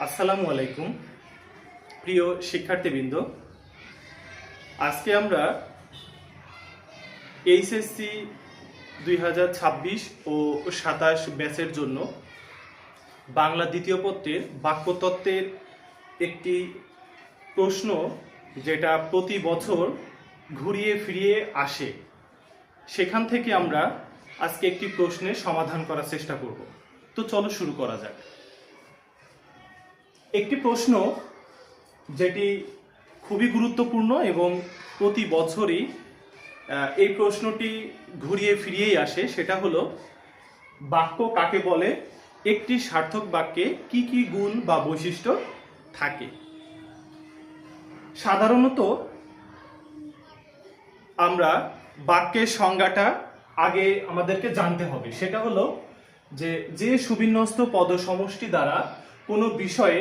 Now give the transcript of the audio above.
আসসালামু আলাইকুম প্রিয় শিক্ষার্থীবৃন্দ। আজকে আমরা এইচএসসি 2026 ও 27 ব্যাচের জন্য বাংলা দ্বিতীয় পত্রের বাক্যতত্ত্বের একটি প্রশ্ন, যেটা প্রতি বছর ঘুরিয়ে ফিরিয়ে আসে, সেখান থেকে আমরা আজকে একটি প্রশ্নের সমাধান করার চেষ্টা করব। তো চলো শুরু করা যাক। একটি প্রশ্ন যেটি খুবই গুরুত্বপূর্ণ এবং প্রতি বছরই এই প্রশ্নটি ঘুরিয়ে ফিরিয়েই আসে, সেটা হলো বাক্য কাকে বলে, একটি সার্থক বাক্যে কি কি গুণ বা বৈশিষ্ট্য থাকে। সাধারণত আমরা বাক্যের সংজ্ঞাটা আগে আমাদেরকে জানতে হবে। সেটা হলো যে সুবিন্যস্ত পদ সমষ্টি দ্বারা কোনো বিষয়ে